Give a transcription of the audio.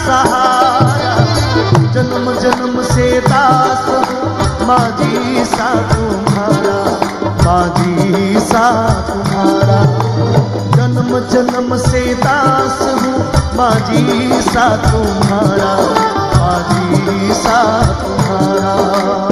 सहारा। जन्म जन्म से दास हूँ माझी सा तुम्हारा, माझी सा तुम्हारा। जन्म जन्म से दास हूँ माझी सा तुम्हारा, माझी सा तुम्हारा।